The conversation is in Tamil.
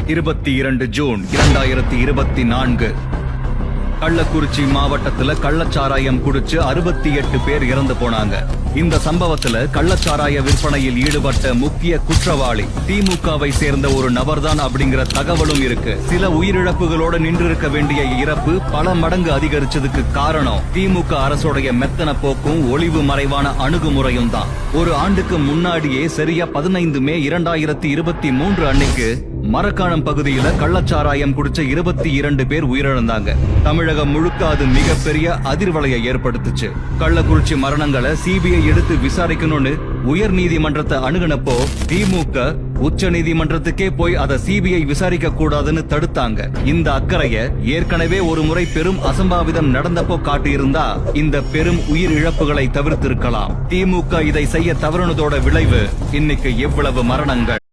22 ஜூன் 2024 கள்ளக்குறிச்சி மாவட்டத்துல கள்ளச்சாராயம் குடிச்சு 68 பேர் இறந்து போனாங்க. இந்த சம்பவத்துல கள்ளச்சாராய விற்பனையில் ஈடுபட்ட முக்கிய குற்றவாளி திமுகவை சேர்ந்த ஒரு நபர்தான் அப்படிங்கிற தகவலும் இருக்கு. சில உயிரிழப்புகளோட நின்றிருக்க வேண்டிய இறப்பு பல மடங்கு அதிகரிச்சதுக்கு காரணம் திமுக அரசுடைய மெத்தன போக்கும் ஒளிவு மறைவான அணுகுமுறையும் தான். ஒரு ஆண்டுக்கு முன்னாடியே சரியா 15 மே 2023 அன்னைக்கு மரக்காணம் பகுதியில கள்ளச்சாராயம் குடிச்ச 22 பேர் உயிரிழந்தாங்க. தமிழகம் முழுக்க அது மிகப்பெரிய அதிர்வலையை ஏற்படுத்துச்சு. கள்ளக்குறிச்சி மரணங்களை சிபிஐ எடுத்து விசாரிக்கணும்னு உயர் நீதிமன்றத்தை அணுகுனப்போ திமுக உச்ச நீதிமன்றத்துக்கே போய் அதை சிபிஐ விசாரிக்க கூடாதுன்னு தடுத்தாங்க. இந்த அக்கறைய ஏற்கனவே ஒரு முறை பெரும் அசம்பாவிதம் நடந்தப்போ காட்டியிருந்தா இந்த பெரும் உயிர் இழப்புகளை தவிர்த்திருக்கலாம். திமுக இதை செய்ய தவறுனதோட விளைவு இன்னைக்கு எவ்வளவு மரணங்கள்.